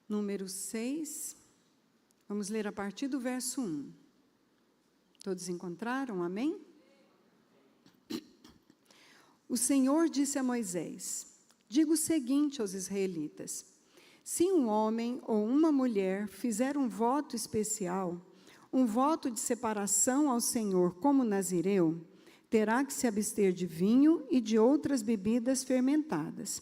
número 6. Vamos ler a partir do verso 1. Todos encontraram? Amém? O Senhor disse a Moisés: diga o seguinte aos israelitas: se um homem ou uma mulher fizer um voto especial, um voto de separação ao Senhor como nazireu, terá que se abster de vinho e de outras bebidas fermentadas,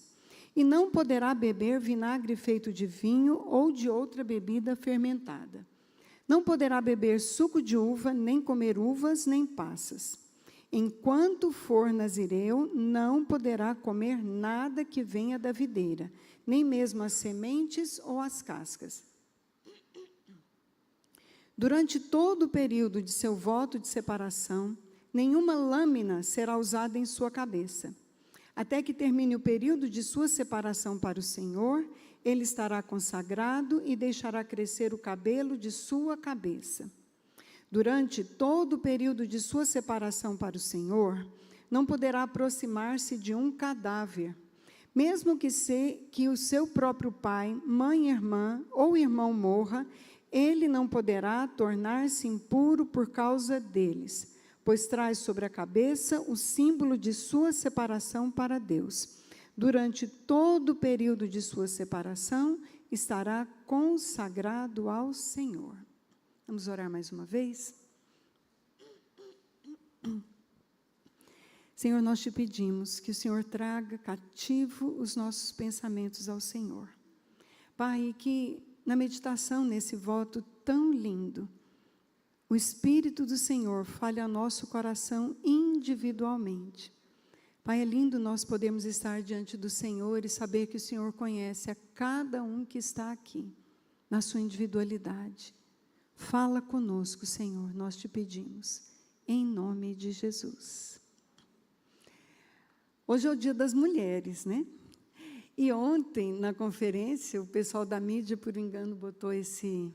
e não poderá beber vinagre feito de vinho ou de outra bebida fermentada. Não poderá beber suco de uva, nem comer uvas, nem passas. Enquanto for nazireu, não poderá comer nada que venha da videira, nem mesmo as sementes ou as cascas. Durante todo o período de seu voto de separação, nenhuma lâmina será usada em sua cabeça. Até que termine o período de sua separação para o Senhor, ele estará consagrado e deixará crescer o cabelo de sua cabeça. Durante todo o período de sua separação para o Senhor, não poderá aproximar-se de um cadáver, mesmo que o seu próprio pai, mãe, irmã ou irmão morra, ele não poderá tornar-se impuro por causa deles, pois traz sobre a cabeça o símbolo de sua separação para Deus. Durante todo o período de sua separação, estará consagrado ao Senhor. Vamos orar mais uma vez? Senhor, nós te pedimos que o Senhor traga cativo os nossos pensamentos ao Senhor. Pai, que na meditação nesse voto tão lindo, o Espírito do Senhor fale ao nosso coração individualmente. Pai, é lindo nós podermos estar diante do Senhor e saber que o Senhor conhece a cada um que está aqui, na sua individualidade. Fala conosco, Senhor, nós te pedimos, em nome de Jesus. Hoje é o Dia das Mulheres, né? E ontem, na conferência, o pessoal da mídia, por engano, botou esse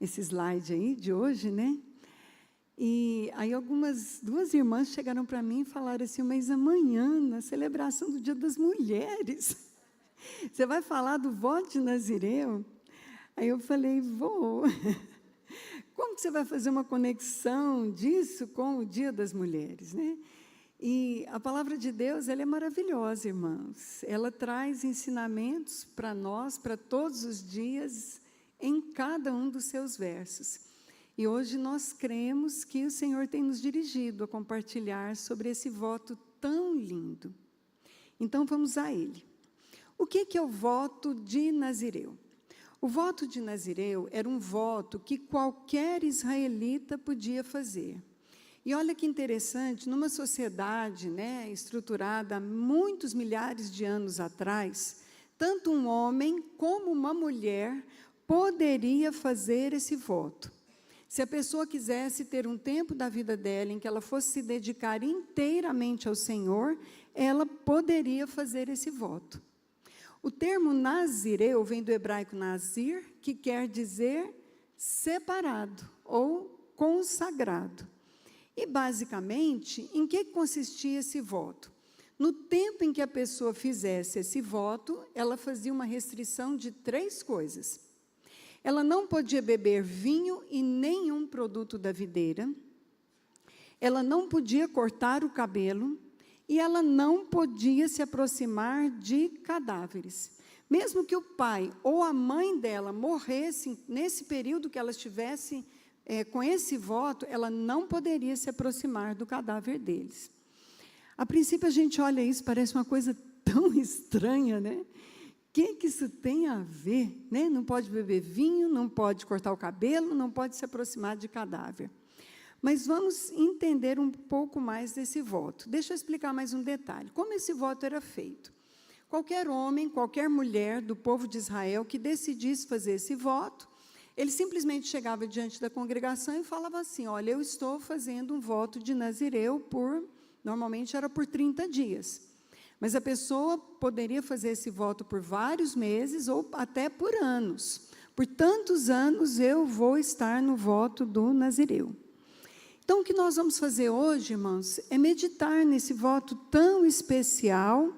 slide aí de hoje, né? E aí duas irmãs chegaram para mim e falaram assim: mas amanhã, na celebração do Dia das Mulheres, você vai falar do voto de nazireu? Aí eu falei: vou. Como que você vai fazer uma conexão disso com o Dia das Mulheres, né? E a palavra de Deus, ela é maravilhosa, irmãos. Ela traz ensinamentos para nós, para todos os dias, em cada um dos seus versos. E hoje nós cremos que o Senhor tem nos dirigido a compartilhar sobre esse voto tão lindo. Então vamos a ele. O que é o voto de nazireu? O voto de nazireu era um voto que qualquer israelita podia fazer. E olha que interessante, numa sociedade, né, estruturada há muitos milhares de anos atrás, tanto um homem como uma mulher poderia fazer esse voto. Se a pessoa quisesse ter um tempo da vida dela em que ela fosse se dedicar inteiramente ao Senhor, ela poderia fazer esse voto. O termo nazireu vem do hebraico nazir, que quer dizer separado ou consagrado. E, basicamente, em que consistia esse voto? No tempo em que a pessoa fizesse esse voto, ela fazia uma restrição de 3 coisas. Ela não podia beber vinho e nenhum produto da videira, ela não podia cortar o cabelo, e ela não podia se aproximar de cadáveres. Mesmo que o pai ou a mãe dela morressem, nesse período que ela estivesse com esse voto, ela não poderia se aproximar do cadáver deles. A princípio, a gente olha isso, parece uma coisa tão estranha, né? O que isso tem a ver, né? Não pode beber vinho, não pode cortar o cabelo, não pode se aproximar de cadáver. Mas vamos entender um pouco mais desse voto. Deixa eu explicar mais um detalhe. Como esse voto era feito? Qualquer homem, qualquer mulher do povo de Israel que decidisse fazer esse voto, ele simplesmente chegava diante da congregação e falava assim: olha, eu estou fazendo um voto de nazireu normalmente era por 30 dias. Mas a pessoa poderia fazer esse voto por vários meses ou até por anos. Por tantos anos eu vou estar no voto do nazireu. Então, o que nós vamos fazer hoje, irmãos, é meditar nesse voto tão especial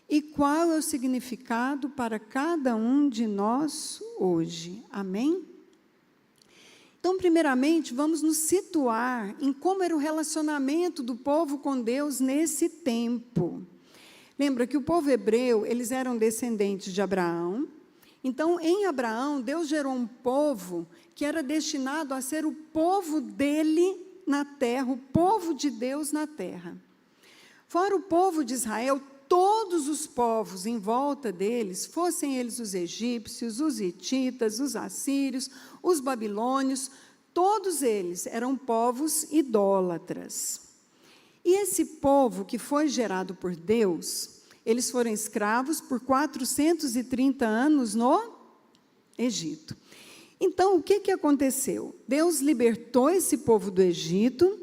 e qual é o significado para cada um de nós hoje. Amém? Então, primeiramente, vamos nos situar em como era o relacionamento do povo com Deus nesse tempo. Lembra que o povo hebreu, eles eram descendentes de Abraão. Então, em Abraão, Deus gerou um povo que era destinado a ser o povo dele na terra, o povo de Deus na terra. Fora o povo de Israel, todos os povos em volta deles, fossem eles os egípcios, os hititas, os assírios, os babilônios, todos eles eram povos idólatras. E esse povo que foi gerado por Deus, eles foram escravos por 430 anos no Egito. Então, o que aconteceu? Deus libertou esse povo do Egito.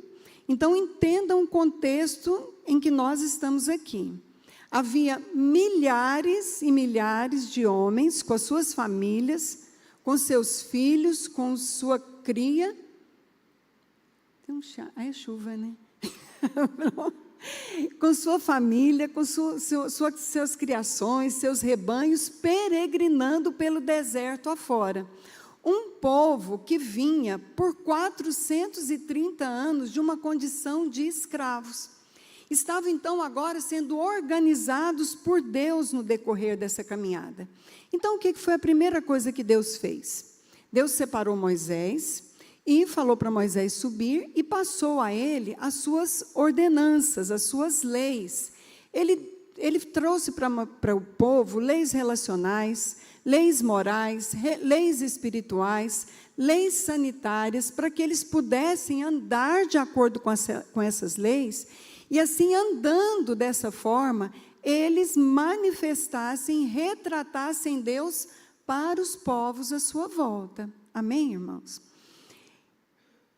Então, entendam o contexto em que nós estamos aqui. Havia milhares e milhares de homens com as suas famílias, com seus filhos, com sua cria. Tem um chá, é chuva, né? Com sua família, com suas criações, seus rebanhos, peregrinando pelo deserto afora. Um povo que vinha por 430 anos de uma condição de escravos. Estavam, então, agora sendo organizados por Deus no decorrer dessa caminhada. Então, o que foi a primeira coisa que Deus fez? Deus separou Moisés e falou para Moisés subir e passou a ele as suas ordenanças, as suas leis. Ele trouxe para o povo leis relacionais, leis morais, leis espirituais, leis sanitárias, para que eles pudessem andar de acordo com essas leis, e assim, andando dessa forma, eles manifestassem, retratassem Deus para os povos à sua volta. Amém, irmãos?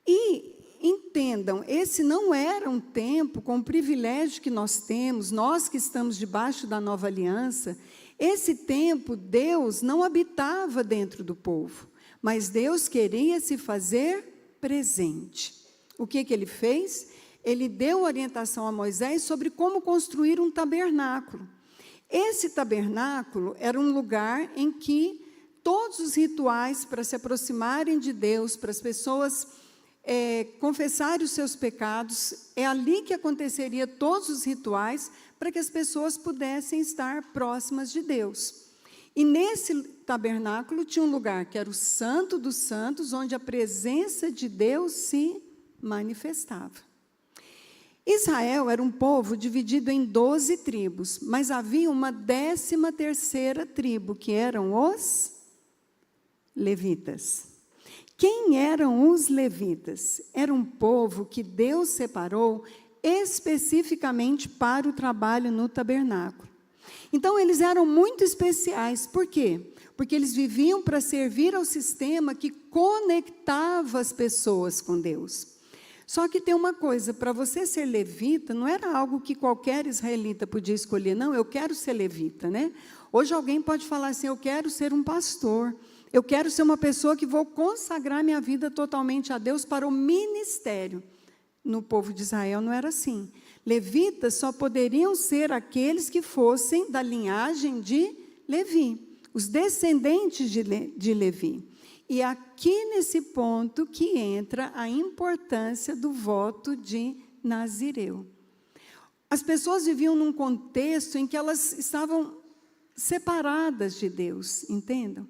E entendam, esse não era um tempo com o privilégio que nós temos, nós que estamos debaixo da nova aliança. Esse tempo, Deus não habitava dentro do povo, mas Deus queria se fazer presente. O que ele fez? Ele deu orientação a Moisés sobre como construir um tabernáculo. Esse tabernáculo era um lugar em que todos os rituais para se aproximarem de Deus, para as pessoas confessarem os seus pecados, é ali que aconteceria todos os rituais para que as pessoas pudessem estar próximas de Deus. E nesse tabernáculo tinha um lugar que era o Santo dos Santos, onde a presença de Deus se manifestava. Israel era um povo dividido em 12 tribos, mas havia uma 13ª tribo, que eram os levitas. Quem eram os levitas? Era um povo que Deus separou especificamente para o trabalho no tabernáculo. Então, eles eram muito especiais. Por quê? Porque eles viviam para servir ao sistema que conectava as pessoas com Deus. Só que tem uma coisa, para você ser levita, não era algo que qualquer israelita podia escolher. Não, eu quero ser levita, né? Hoje alguém pode falar assim, eu quero ser um pastor. Eu quero ser uma pessoa que vou consagrar minha vida totalmente a Deus para o ministério. No povo de Israel não era assim. Levitas só poderiam ser aqueles que fossem da linhagem de Levi, os descendentes de Levi. E aqui nesse ponto que entra a importância do voto de Nazireu. As pessoas viviam num contexto em que elas estavam separadas de Deus, entendam?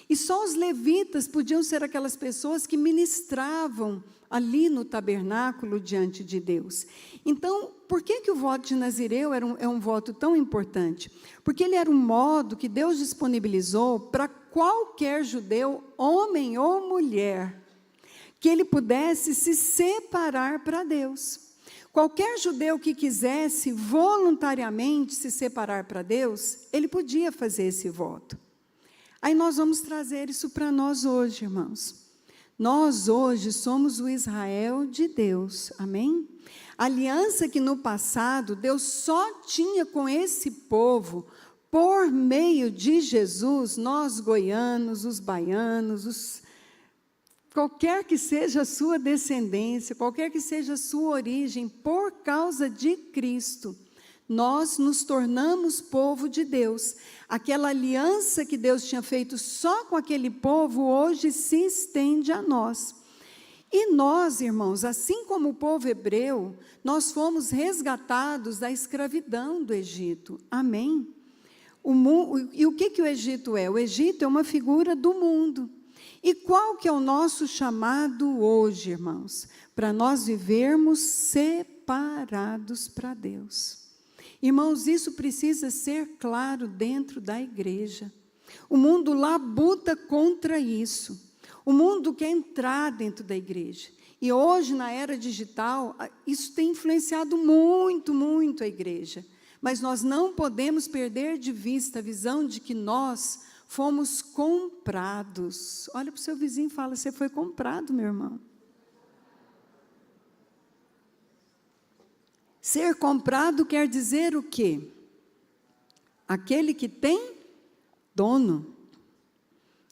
E só os levitas podiam ser aquelas pessoas que ministravam ali no tabernáculo diante de Deus. Então, por que o voto de Nazireu é um voto tão importante? Porque ele era um modo que Deus disponibilizou para qualquer judeu, homem ou mulher, que ele pudesse se separar para Deus. Qualquer judeu que quisesse voluntariamente se separar para Deus, ele podia fazer esse voto. Aí nós vamos trazer isso para nós hoje, irmãos. Nós hoje somos o Israel de Deus, amém? A aliança que no passado Deus só tinha com esse povo, por meio de Jesus, nós goianos, os baianos, qualquer que seja a sua descendência, qualquer que seja a sua origem, por causa de Cristo, nós nos tornamos povo de Deus. Aquela aliança que Deus tinha feito só com aquele povo, hoje se estende a nós. E nós, irmãos, assim como o povo hebreu, nós fomos resgatados da escravidão do Egito. Amém? E o que o Egito é? O Egito é uma figura do mundo. E qual que é o nosso chamado hoje, irmãos? Para nós vivermos separados para Deus. Irmãos, isso precisa ser claro dentro da igreja. O mundo labuta contra isso. O mundo quer entrar dentro da igreja. E hoje, na era digital, isso tem influenciado muito, muito a igreja. Mas nós não podemos perder de vista a visão de que nós fomos comprados. Olha para o seu vizinho e fala: você foi comprado, meu irmão. Ser comprado quer dizer o quê? Aquele que tem dono.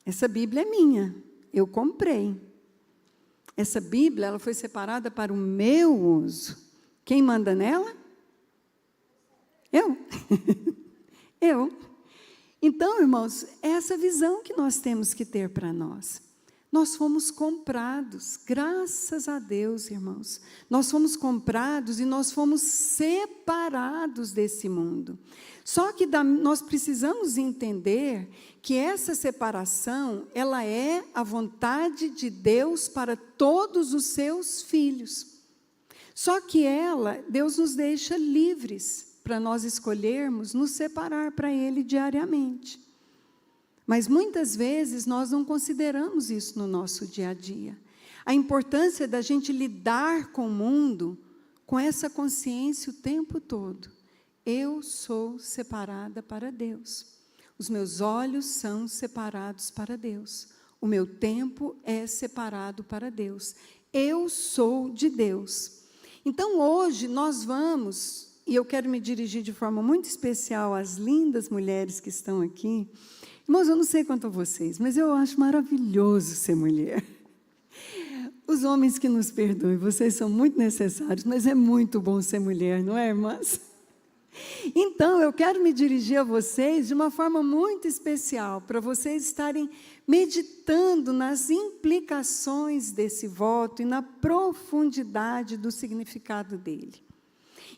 Essa Bíblia é minha, eu comprei. Essa Bíblia, ela foi separada para o meu uso. Quem manda nela? Eu. Eu. Então, irmãos, é essa visão que nós temos que ter para nós. Nós fomos comprados, graças a Deus, irmãos. Nós fomos comprados e nós fomos separados desse mundo. Só que nós precisamos entender que essa separação, ela é a vontade de Deus para todos os seus filhos. Só que Deus nos deixa livres para nós escolhermos nos separar para Ele diariamente. Mas muitas vezes nós não consideramos isso no nosso dia a dia. A importância da gente lidar com o mundo com essa consciência o tempo todo. Eu sou separada para Deus. Os meus olhos são separados para Deus. O meu tempo é separado para Deus. Eu sou de Deus. Então hoje nós vamos, e eu quero me dirigir de forma muito especial às lindas mulheres que estão aqui. Irmãos, eu não sei quanto a vocês, mas eu acho maravilhoso ser mulher. Os homens que nos perdoem, vocês são muito necessários, mas é muito bom ser mulher, não é, irmãs? Então, eu quero me dirigir a vocês de uma forma muito especial, para vocês estarem meditando nas implicações desse voto e na profundidade do significado dele.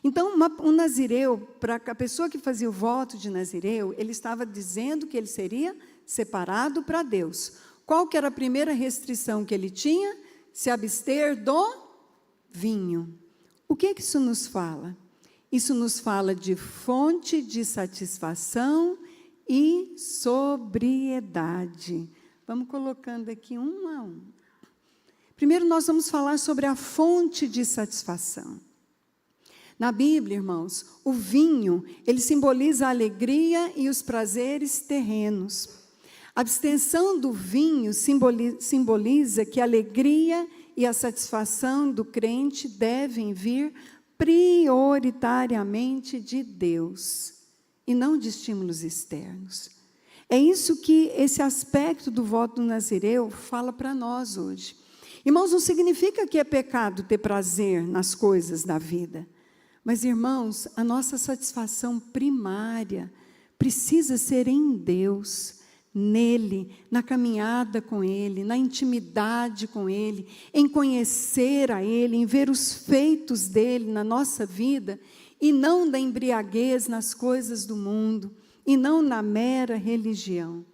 Então, um nazireu, para a pessoa que fazia o voto de nazireu, ele estava dizendo que ele seria separado para Deus. Qual que era a primeira restrição que ele tinha? Se abster do vinho. O que isso nos fala? Isso nos fala de fonte de satisfação e sobriedade. Vamos colocando aqui um a um. Primeiro, nós vamos falar sobre a fonte de satisfação. Na Bíblia, irmãos, o vinho, ele simboliza a alegria e os prazeres terrenos. A abstenção do vinho simboliza que a alegria e a satisfação do crente devem vir prioritariamente de Deus, e não de estímulos externos. É isso que esse aspecto do voto do nazireu fala para nós hoje. Irmãos, não significa que é pecado ter prazer nas coisas da vida. Mas, irmãos, a nossa satisfação primária precisa ser em Deus, nele, na caminhada com Ele, na intimidade com Ele, em conhecer a Ele, em ver os feitos dEle na nossa vida, e não da embriaguez nas coisas do mundo, e não na mera religião.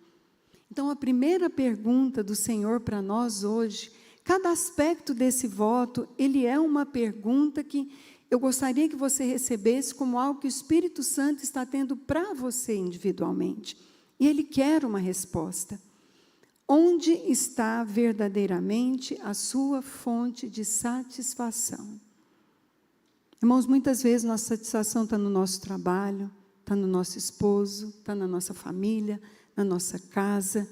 Então, a primeira pergunta do Senhor para nós hoje, cada aspecto desse voto, ele é uma pergunta que eu gostaria que você recebesse como algo que o Espírito Santo está tendo para você individualmente. E Ele quer uma resposta. Onde está verdadeiramente a sua fonte de satisfação? Irmãos, muitas vezes nossa satisfação está no nosso trabalho, está no nosso esposo, está na nossa família, na nossa casa.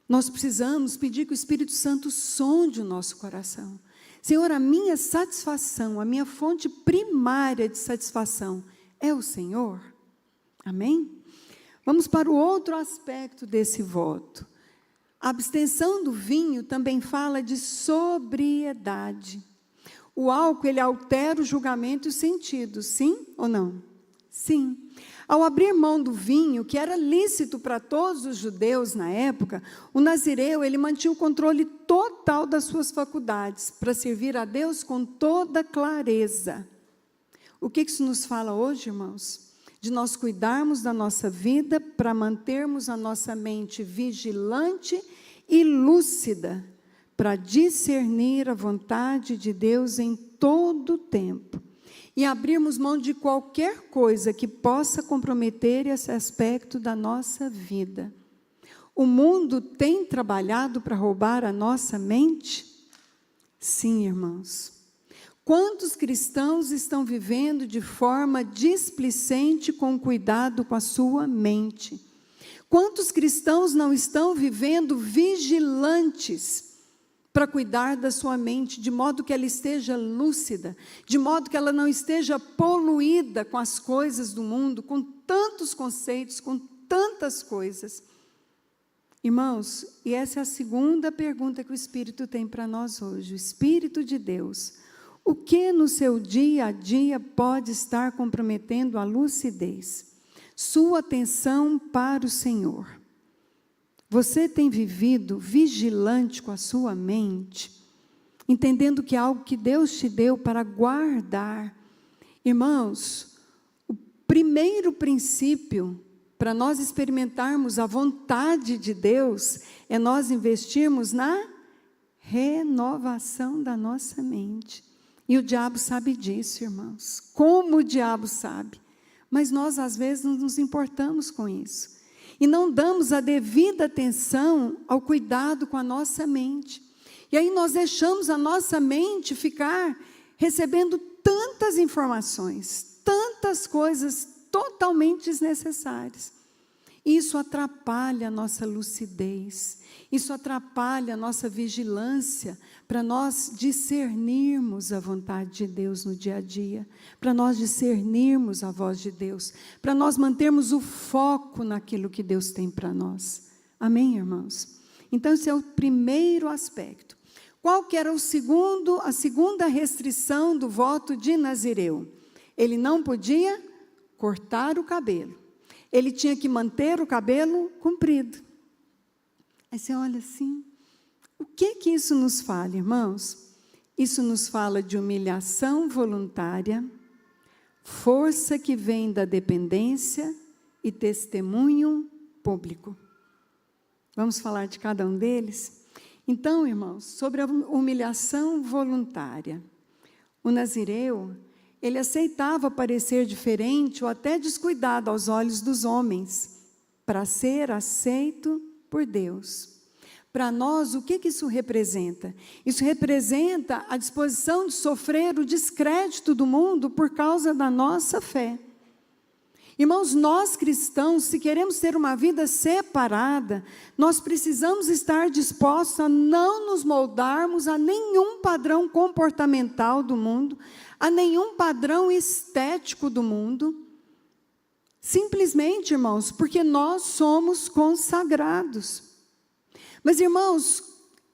Nós precisamos pedir que o Espírito Santo sonde o nosso coração. Senhor, a minha satisfação, a minha fonte primária de satisfação é o Senhor? Amém? Vamos para o outro aspecto desse voto. A abstenção do vinho também fala de sobriedade. O álcool, ele altera o julgamento e os sentidos, sim ou não? Sim. Ao abrir mão do vinho, que era lícito para todos os judeus na época, o nazireu, ele mantinha o controle total das suas faculdades, para servir a Deus com toda clareza. O que isso nos fala hoje, irmãos? De nós cuidarmos da nossa vida, para mantermos a nossa mente vigilante e lúcida, para discernir a vontade de Deus em todo o tempo. E abrirmos mão de qualquer coisa que possa comprometer esse aspecto da nossa vida. O mundo tem trabalhado para roubar a nossa mente? Sim, irmãos. Quantos cristãos estão vivendo de forma displicente com cuidado com a sua mente? Quantos cristãos não estão vivendo vigilantes para cuidar da sua mente, de modo que ela esteja lúcida, de modo que ela não esteja poluída com as coisas do mundo, com tantos conceitos, com tantas coisas. Irmãos, e essa é a segunda pergunta que o Espírito tem para nós hoje, o Espírito de Deus. O que no seu dia a dia pode estar comprometendo a lucidez? Sua atenção para o Senhor. Você tem vivido vigilante com a sua mente, entendendo que é algo que Deus te deu para guardar. Irmãos, o primeiro princípio para nós experimentarmos a vontade de Deus é nós investirmos na renovação da nossa mente. E o diabo sabe disso, irmãos. Como o diabo sabe? Mas nós, às vezes, não nos importamos com isso. E não damos a devida atenção ao cuidado com a nossa mente. E aí nós deixamos a nossa mente ficar recebendo tantas informações, tantas coisas totalmente desnecessárias. Isso atrapalha a nossa lucidez, isso atrapalha a nossa vigilância para nós discernirmos a vontade de Deus no dia a dia, para nós discernirmos a voz de Deus, para nós mantermos o foco naquilo que Deus tem para nós. Amém, irmãos? Então, esse é o primeiro aspecto. Qual que era a segunda restrição do voto de Nazireu? Ele não podia cortar o cabelo. Ele tinha que manter o cabelo comprido. Aí você olha assim, o que isso nos fala, irmãos? Isso nos fala de humilhação voluntária, força que vem da dependência e testemunho público. Vamos falar de cada um deles? Então, irmãos, sobre a humilhação voluntária, o nazireu, ele aceitava parecer diferente ou até descuidado aos olhos dos homens, para ser aceito por Deus. Para nós, o que isso representa? Isso representa a disposição de sofrer o descrédito do mundo por causa da nossa fé. Irmãos, nós cristãos, se queremos ter uma vida separada, nós precisamos estar dispostos a não nos moldarmos a nenhum padrão comportamental do mundo, a nenhum padrão estético do mundo, simplesmente, irmãos, porque nós somos consagrados. Mas, irmãos,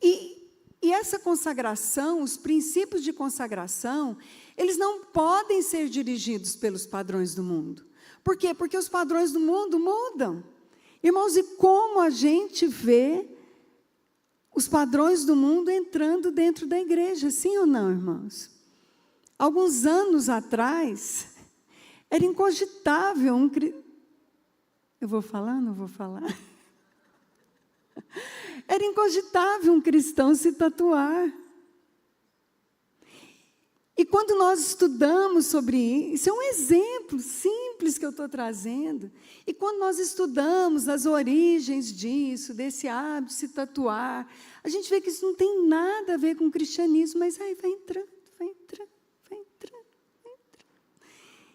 e essa consagração, os princípios de consagração, eles não podem ser dirigidos pelos padrões do mundo. Por quê? Porque os padrões do mundo mudam. Irmãos, e como a gente vê os padrões do mundo entrando dentro da igreja, sim ou não, irmãos? Alguns anos atrás, era incogitável Eu vou falar ou não vou falar? Era incogitável um cristão se tatuar. E quando nós estudamos sobre isso, é um exemplo simples que eu estou trazendo. E quando nós estudamos as origens disso, desse hábito de se tatuar, a gente vê que isso não tem nada a ver com o cristianismo, mas aí vai entrando.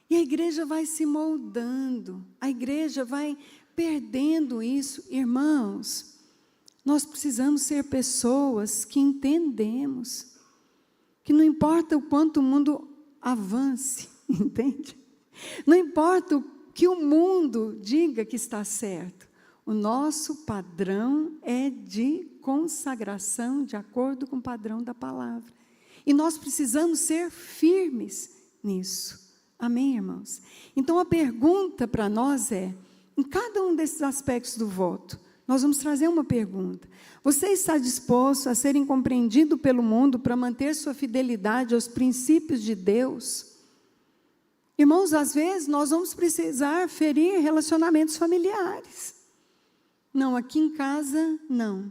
E a igreja vai se moldando, a igreja vai perdendo isso. Irmãos, nós precisamos ser pessoas que entendemos que não importa o quanto o mundo avance, entende? Não importa o que o mundo diga que está certo, o nosso padrão é de consagração de acordo com o padrão da palavra. E nós precisamos ser firmes nisso. Amém, irmãos? Então, a pergunta para nós é, em cada um desses aspectos do voto, nós vamos trazer uma pergunta. Você está disposto a ser incompreendido pelo mundo para manter sua fidelidade aos princípios de Deus? Irmãos, às vezes nós vamos precisar ferir relacionamentos familiares. Não, aqui em casa, não.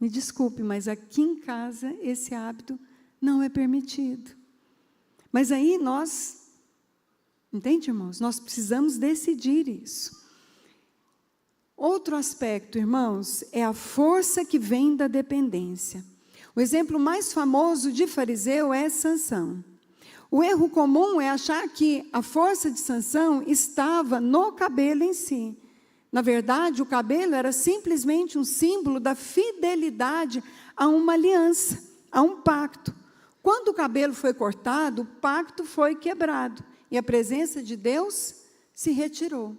Me desculpe, mas aqui em casa esse hábito não é permitido. Mas aí nós, entende, irmãos? Nós precisamos decidir isso. Outro aspecto, irmãos, é a força que vem da dependência. O exemplo mais famoso de fariseu é Sansão. O erro comum é achar que a força de Sansão estava no cabelo em si. Na verdade, o cabelo era simplesmente um símbolo da fidelidade a uma aliança, a um pacto. Quando o cabelo foi cortado, o pacto foi quebrado e a presença de Deus se retirou.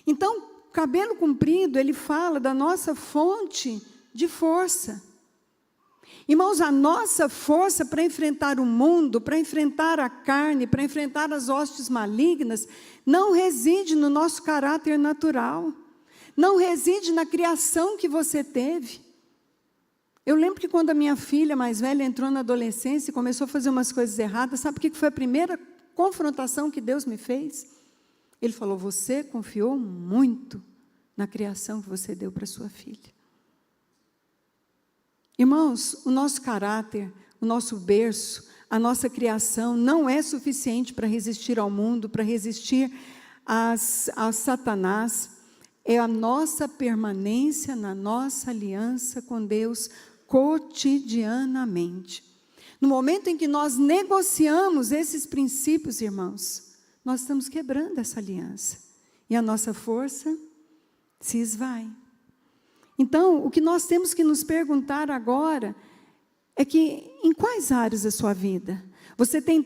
Então, o cabelo comprido, ele fala da nossa fonte de força. Irmãos, a nossa força para enfrentar o mundo, para enfrentar a carne, para enfrentar as hostes malignas, não reside no nosso caráter natural, não reside na criação que você teve. Eu lembro que quando a minha filha mais velha entrou na adolescência e começou a fazer umas coisas erradas, sabe o que foi a primeira confrontação que Deus me fez? Ele falou, você confiou muito na criação que você deu para sua filha. Irmãos, o nosso caráter, o nosso berço, a nossa criação não é suficiente para resistir ao mundo, para resistir a Satanás. É a nossa permanência na nossa aliança com Deus cotidianamente. No momento em que nós negociamos esses princípios, irmãos, nós estamos quebrando essa aliança. E a nossa força se esvai. Então, o que nós temos que nos perguntar agora é que, em quais áreas da sua vida, você tem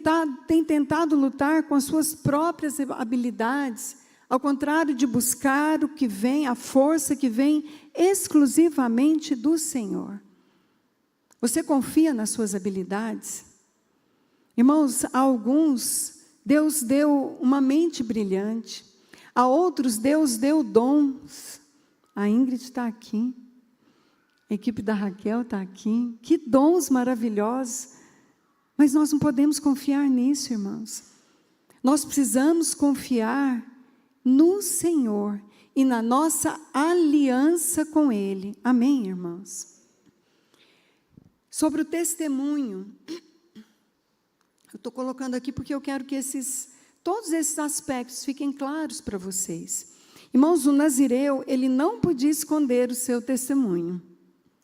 tentado lutar com as suas próprias habilidades, ao contrário de buscar o que vem, a força que vem exclusivamente do Senhor? Você confia nas suas habilidades? Irmãos, a alguns, Deus deu uma mente brilhante, a outros, Deus deu dons. A Ingrid está aqui, a equipe da Raquel está aqui, que dons maravilhosos, mas nós não podemos confiar nisso, irmãos. Nós precisamos confiar no Senhor e na nossa aliança com Ele. Amém, irmãos? Sobre o testemunho, eu estou colocando aqui porque eu quero que todos esses aspectos fiquem claros para vocês. Irmãos, o nazireu, ele não podia esconder o seu testemunho,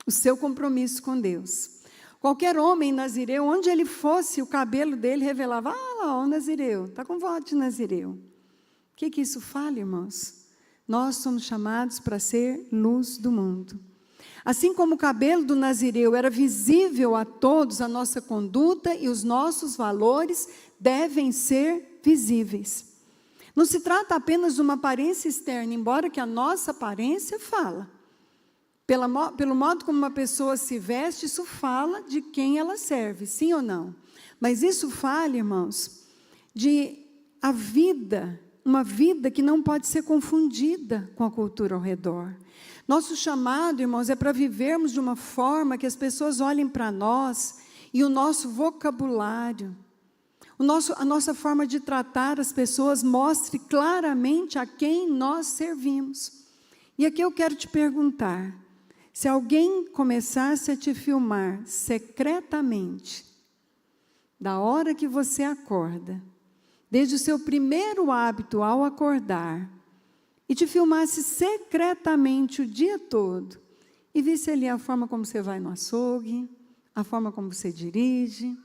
o seu compromisso com Deus. Qualquer homem nazireu, onde ele fosse, o cabelo dele revelava, lá, o nazireu, está com voto de nazireu. O que isso fala, irmãos? Nós somos chamados para ser luz do mundo. Assim como o cabelo do nazireu era visível a todos, a nossa conduta e os nossos valores devem ser visíveis. Não se trata apenas de uma aparência externa, embora que a nossa aparência fala. Pelo modo como uma pessoa se veste, isso fala de quem ela serve, sim ou não? Mas isso fala, irmãos, de a vida, uma vida que não pode ser confundida com a cultura ao redor. Nosso chamado, irmãos, é para vivermos de uma forma que as pessoas olhem para nós e o nosso vocabulário, a nossa forma de tratar as pessoas mostre claramente a quem nós servimos. E aqui eu quero te perguntar, se alguém começasse a te filmar secretamente, da hora que você acorda, desde o seu primeiro hábito ao acordar, e te filmasse secretamente o dia todo, e visse ali a forma como você vai no açougue, a forma como você dirige,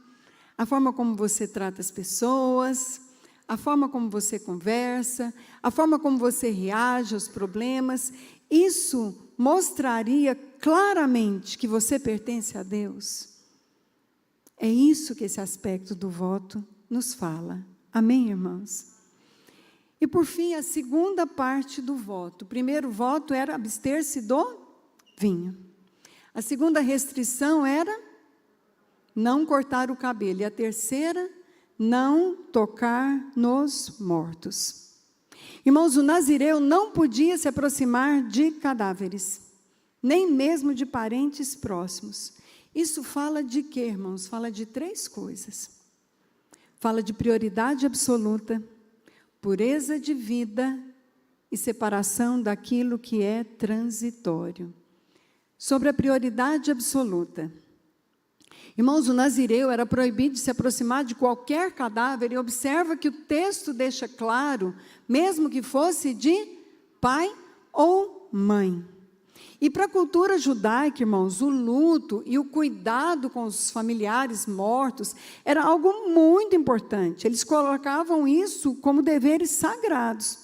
a forma como você trata as pessoas, a forma como você conversa, a forma como você reage aos problemas, isso mostraria claramente que você pertence a Deus. É isso que esse aspecto do voto nos fala. Amém, irmãos? E por fim, a segunda parte do voto. O primeiro voto era abster-se do vinho. A segunda restrição era não cortar o cabelo. E a terceira, não tocar nos mortos. Irmãos, o nazireu não podia se aproximar de cadáveres, nem mesmo de parentes próximos. Isso fala de quê, irmãos? Fala de 3 coisas. Fala de prioridade absoluta, pureza de vida e separação daquilo que é transitório. Sobre a prioridade absoluta. Irmãos, o nazireu era proibido de se aproximar de qualquer cadáver, e observa que o texto deixa claro, mesmo que fosse de pai ou mãe. E para a cultura judaica, irmãos, o luto e o cuidado com os familiares mortos era algo muito importante. Eles colocavam isso como deveres sagrados.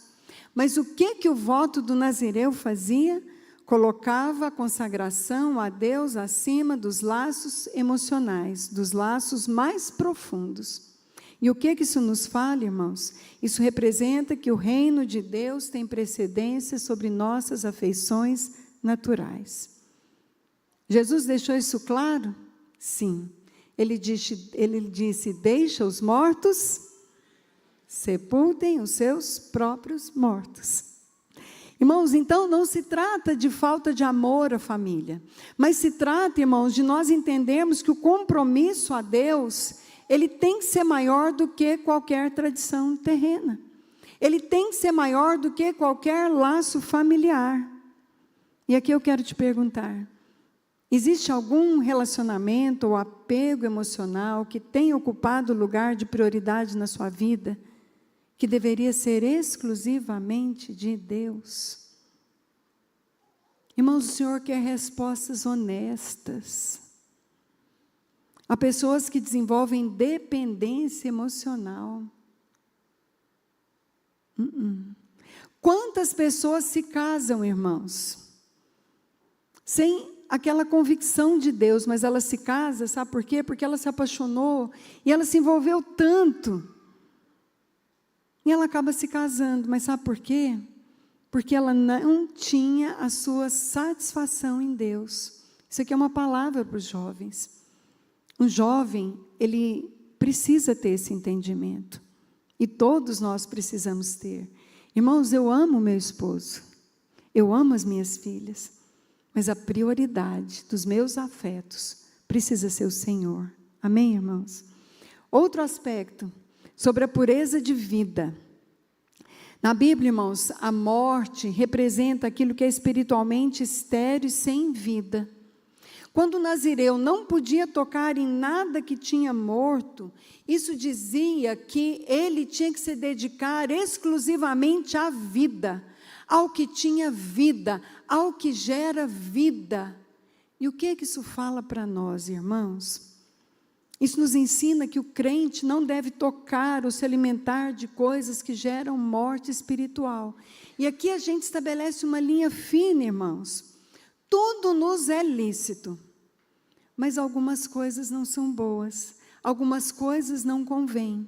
Mas o que o voto do nazireu fazia? Colocava a consagração a Deus acima dos laços emocionais, dos laços mais profundos. E o que isso nos fala, irmãos? Isso representa que o reino de Deus tem precedência sobre nossas afeições naturais. Jesus deixou isso claro? Sim. Ele disse, deixa os mortos, sepultem os seus próprios mortos. Irmãos, então não se trata de falta de amor à família, mas se trata, irmãos, de nós entendermos que o compromisso a Deus, ele tem que ser maior do que qualquer tradição terrena. Ele tem que ser maior do que qualquer laço familiar. E aqui eu quero te perguntar, existe algum relacionamento ou apego emocional que tenha ocupado o lugar de prioridade na sua vida, que deveria ser exclusivamente de Deus? Irmãos, o Senhor quer respostas honestas. Há pessoas que desenvolvem dependência emocional. Quantas pessoas se casam, irmãos, sem aquela convicção de Deus, mas ela se casa, sabe por quê? Porque ela se apaixonou e ela se envolveu tanto. E ela acaba se casando, mas sabe por quê? Porque ela não tinha a sua satisfação em Deus. Isso aqui é uma palavra para os jovens. Um jovem, ele precisa ter esse entendimento. E todos nós precisamos ter. Irmãos, eu amo meu esposo. Eu amo as minhas filhas. Mas a prioridade dos meus afetos precisa ser o Senhor. Amém, irmãos? Outro aspecto, sobre a pureza de vida. Na Bíblia, irmãos, a morte representa aquilo que é espiritualmente estéril e sem vida. Quando o nazireu não podia tocar em nada que tinha morto, isso dizia que ele tinha que se dedicar exclusivamente à vida, ao que tinha vida, ao que gera vida. E o que isso fala para nós, irmãos? Isso nos ensina que o crente não deve tocar ou se alimentar de coisas que geram morte espiritual. E aqui a gente estabelece uma linha fina, irmãos. Tudo nos é lícito, mas algumas coisas não são boas, algumas coisas não convêm.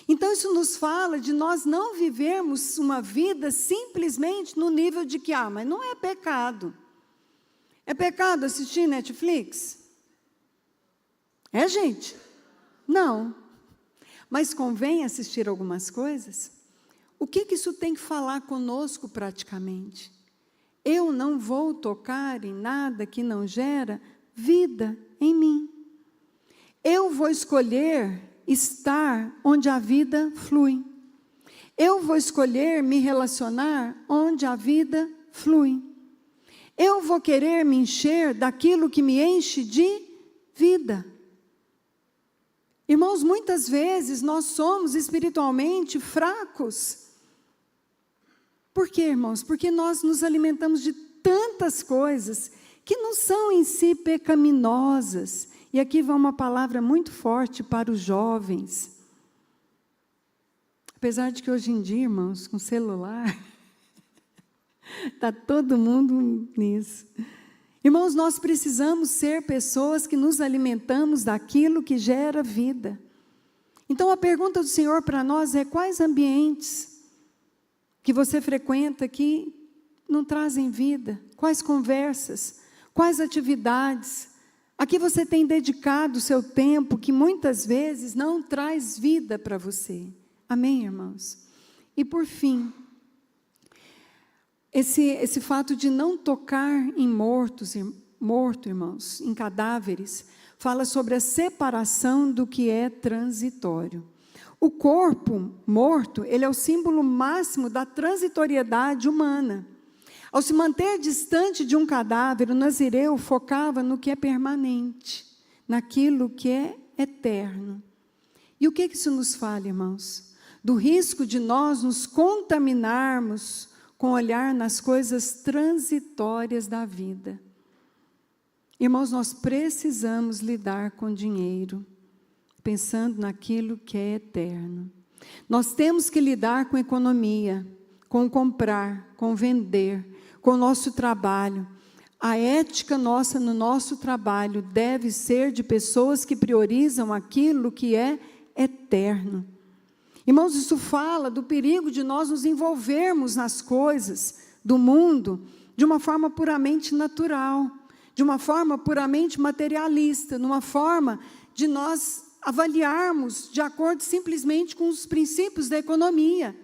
Então isso nos fala de nós não vivermos uma vida simplesmente no nível de que, mas não é pecado. É pecado assistir Netflix? É, gente? Não. Mas convém assistir algumas coisas? O que isso tem que falar conosco praticamente? Eu não vou tocar em nada que não gera vida em mim. Eu vou escolher estar onde a vida flui. Eu vou escolher me relacionar onde a vida flui. Eu vou querer me encher daquilo que me enche de vida. Irmãos, muitas vezes nós somos espiritualmente fracos. Por quê, irmãos? Porque nós nos alimentamos de tantas coisas que não são em si pecaminosas. E aqui vai uma palavra muito forte para os jovens. Apesar de que hoje em dia, irmãos, com celular, está todo mundo nisso. Irmãos, nós precisamos ser pessoas que nos alimentamos daquilo que gera vida. Então, a pergunta do Senhor para nós é: quais ambientes que você frequenta que não trazem vida? Quais conversas? Quais atividades? A que você tem dedicado o seu tempo, que muitas vezes não traz vida para você. Amém, irmãos? E por fim, esse fato de não tocar em morto, irmãos, em cadáveres, fala sobre a separação do que é transitório. O corpo morto, ele é o símbolo máximo da transitoriedade humana. Ao se manter distante de um cadáver, o nazireu focava no que é permanente, naquilo que é eterno. E o que isso nos fala, irmãos? Do risco de nós nos contaminarmos com olhar nas coisas transitórias da vida. Irmãos, nós precisamos lidar com dinheiro, pensando naquilo que é eterno. Nós temos que lidar com economia, com comprar, com vender, com o nosso trabalho. A ética nossa no nosso trabalho deve ser de pessoas que priorizam aquilo que é eterno. Irmãos, isso fala do perigo de nós nos envolvermos nas coisas do mundo de uma forma puramente natural, de uma forma puramente materialista, numa forma de nós avaliarmos de acordo simplesmente com os princípios da economia.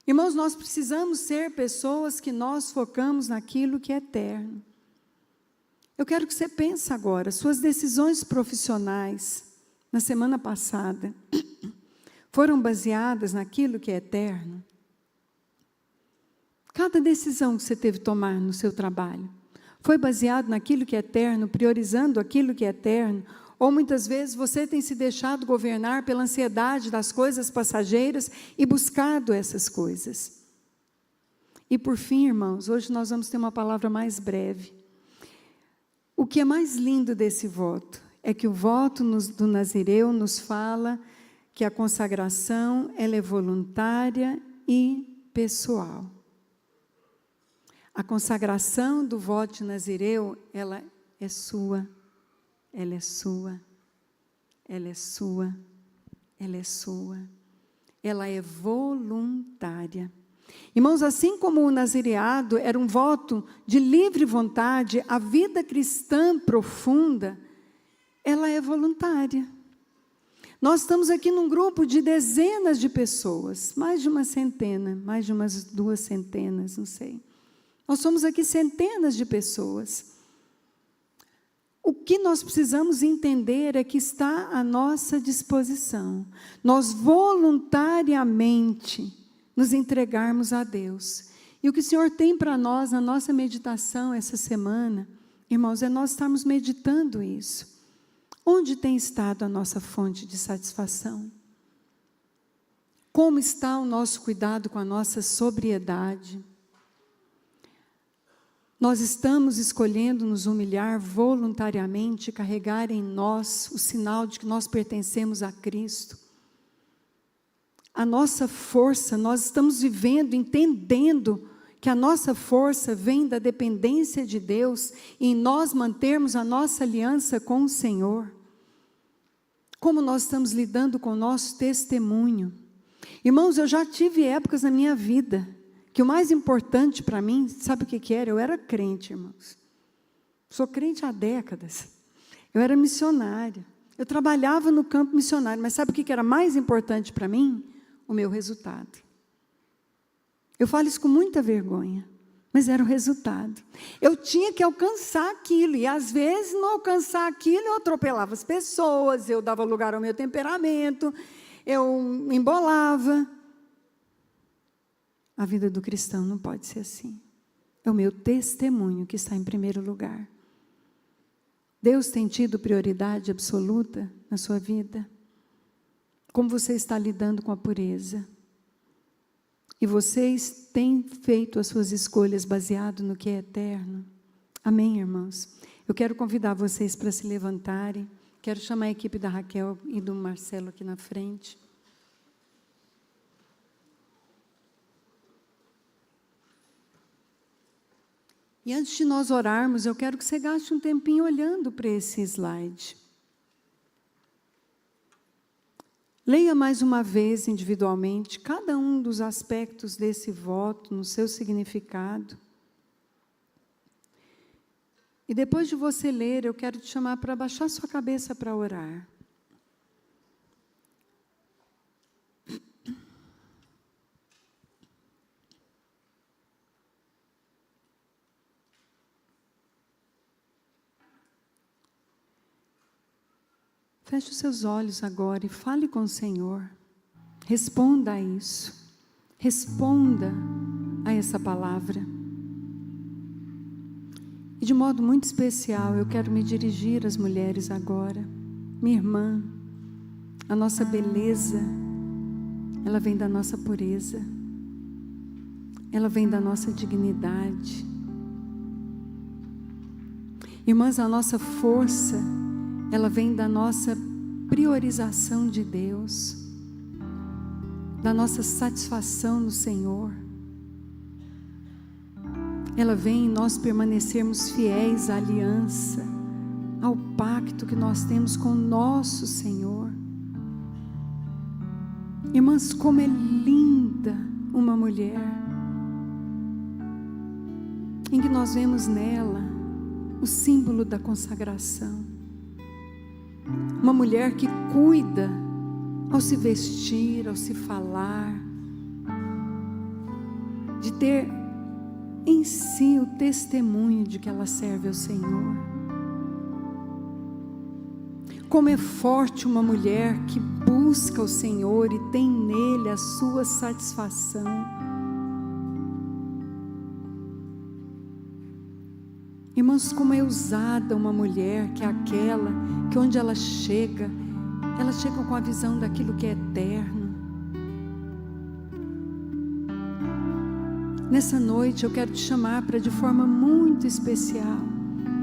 Irmãos, nós precisamos ser pessoas que nós focamos naquilo que é eterno. Eu quero que você pense agora, suas decisões profissionais, na semana passada, foram baseadas naquilo que é eterno? Cada decisão que você teve que tomar no seu trabalho, foi baseado naquilo que é eterno, priorizando aquilo que é eterno? Ou muitas vezes você tem se deixado governar pela ansiedade das coisas passageiras e buscado essas coisas? E por fim, irmãos, hoje nós vamos ter uma palavra mais breve. O que é mais lindo desse voto é que o voto do Nazireu nos fala que a consagração ela é voluntária e pessoal. A consagração do voto de Nazireu, ela é sua. Ela é sua, ela é sua, ela é sua, ela é voluntária. Irmãos, assim como o nazireado era um voto de livre vontade, a vida cristã profunda, ela é voluntária. Nós estamos aqui num grupo de dezenas de pessoas, mais de uma centena, mais de umas 2 centenas, não sei. Nós somos aqui centenas de pessoas. O que nós precisamos entender é que está à nossa disposição. Nós voluntariamente nos entregarmos a Deus. E o que o Senhor tem para nós na nossa meditação essa semana, irmãos, é nós estarmos meditando isso. Onde tem estado a nossa fonte de satisfação? Como está o nosso cuidado com a nossa sobriedade? Nós estamos escolhendo nos humilhar voluntariamente, carregar em nós o sinal de que nós pertencemos a Cristo. A nossa força, nós estamos vivendo, entendendo que a nossa força vem da dependência de Deus e em nós mantermos a nossa aliança com o Senhor. Como nós estamos lidando com o nosso testemunho. Irmãos, eu já tive épocas na minha vida que o mais importante para mim, sabe o que era? Eu era crente, irmãos. Sou crente há décadas. Eu era missionária. Eu trabalhava no campo missionário, mas sabe o que era mais importante para mim? O meu resultado. Eu falo isso com muita vergonha, mas era o resultado. Eu tinha que alcançar aquilo, e às vezes, não alcançar aquilo, eu atropelava as pessoas, eu dava lugar ao meu temperamento, eu embolava. A vida do cristão não pode ser assim. É o meu testemunho que está em primeiro lugar. Deus tem tido prioridade absoluta na sua vida? Como você está lidando com a pureza? E vocês têm feito as suas escolhas baseado no que é eterno? Amém, irmãos? Eu quero convidar vocês para se levantarem. Quero chamar a equipe da Raquel e do Marcelo aqui na frente. E antes de nós orarmos, eu quero que você gaste um tempinho olhando para esse slide. Leia mais uma vez individualmente cada um dos aspectos desse voto, no seu significado. E depois de você ler, eu quero te chamar para baixar sua cabeça para orar. Feche os seus olhos agora e fale com o Senhor. Responda a isso. Responda a essa palavra. E de modo muito especial, eu quero me dirigir às mulheres agora. Minha irmã, a nossa beleza, ela vem da nossa pureza. Ela vem da nossa dignidade. Irmãs, a nossa força, ela vem da nossa priorização de Deus, da nossa satisfação no Senhor. Ela vem em nós permanecermos fiéis à aliança, ao pacto que nós temos com o nosso Senhor. Irmãs, como é linda uma mulher, em que nós vemos nela o símbolo da consagração. Uma mulher que cuida ao se vestir, ao se falar, de ter em si o testemunho de que ela serve ao Senhor. Como é forte uma mulher que busca o Senhor e tem nele a sua satisfação. Irmãos, como é usada uma mulher que é aquela que onde ela chega com a visão daquilo que é eterno. Nessa noite eu quero te chamar para, de forma muito especial,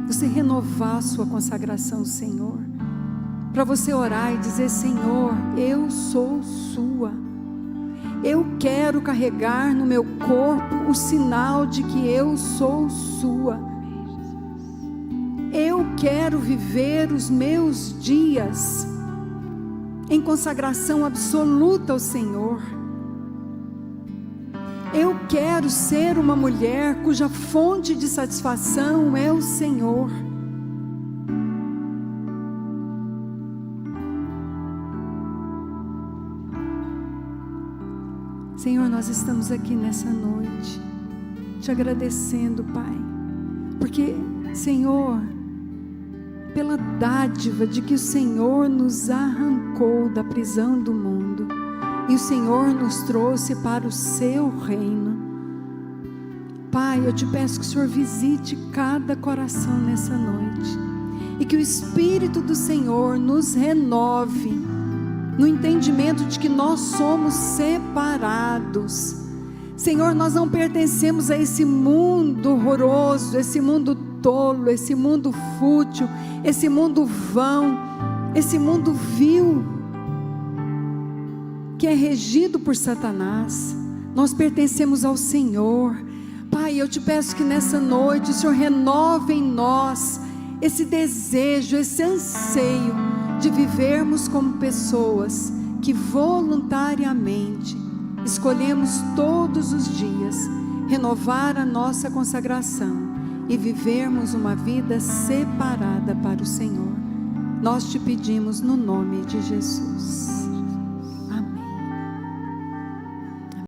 você renovar a sua consagração ao Senhor, para você orar e dizer: Senhor, eu sou sua, eu quero carregar no meu corpo o sinal de que eu sou sua. Eu quero viver os meus dias em consagração absoluta ao Senhor. Eu quero ser uma mulher cuja fonte de satisfação é o Senhor. Senhor, nós estamos aqui nessa noite, te agradecendo, Pai, porque, Senhor, pela dádiva de que o Senhor nos arrancou da prisão do mundo e o Senhor nos trouxe para o seu reino. Pai, eu te peço que o Senhor visite cada coração nessa noite e que o Espírito do Senhor nos renove no entendimento de que nós somos separados. Senhor, nós não pertencemos a esse mundo horroroso, esse mundo tolo, esse mundo fútil, esse mundo vão, esse mundo vil, que é regido por Satanás. Nós pertencemos ao Senhor. Pai, eu te peço que nessa noite o Senhor renove em nós esse desejo, esse anseio de vivermos como pessoas que voluntariamente escolhemos todos os dias renovar a nossa consagração e vivermos uma vida separada para o Senhor. Nós te pedimos no nome de Jesus.